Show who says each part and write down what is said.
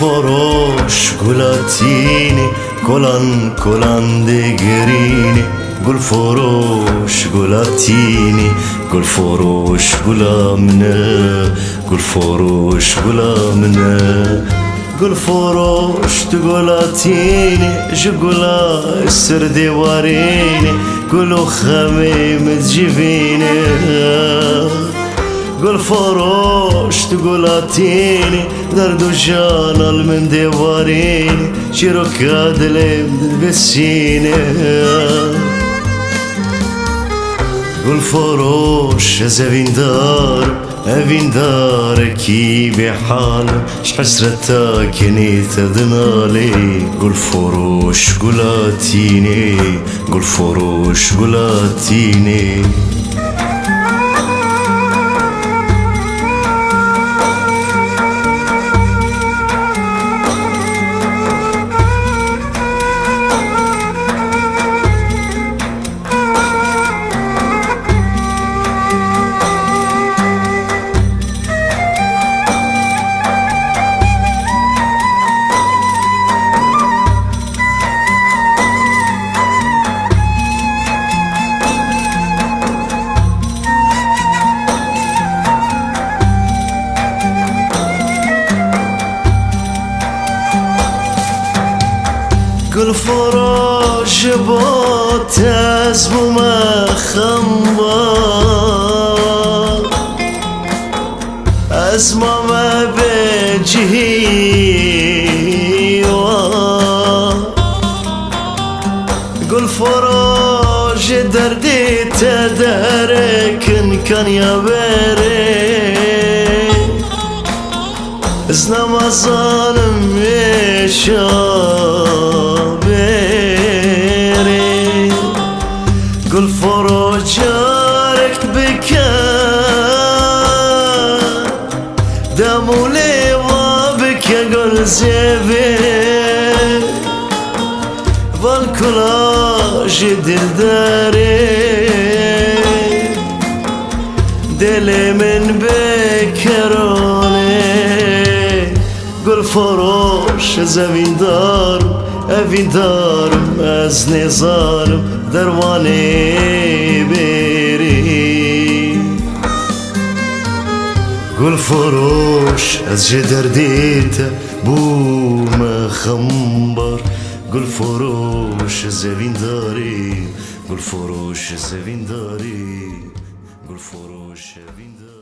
Speaker 1: فروش قولاتيني كلان دقريني قول فروش قولاتيني قول فروش قولا منا قول فروش قولا منا قول فروش تقولاتيني جقولا السر ديواريني قولو خميم تجيبيني قول فروش تقولاتيني دردو جانال من ديواريني شيرو كادلم تلبسيني قول فروش أفين داركي بحال شحسرتك اني تدنالي قول فروش قولاتيني قول فروش قولاتيني قول فروش بوت اسمو ما خنبر اسمو ما بجهي قول فروش دردي تدارك ان كان يا بري اسنا ما ظالم يشابيري قول فروج جارك بكا دامو لي وابكا قول زيبي بالكلاج دل داري دلي من بكروني قول فروش أفين دارم أزني ظالم درواني بيري قول فروش أزجي درديتا بو ما خنبر قول فروش أفين داري قول فروش أفين داري قول فروش أفين داري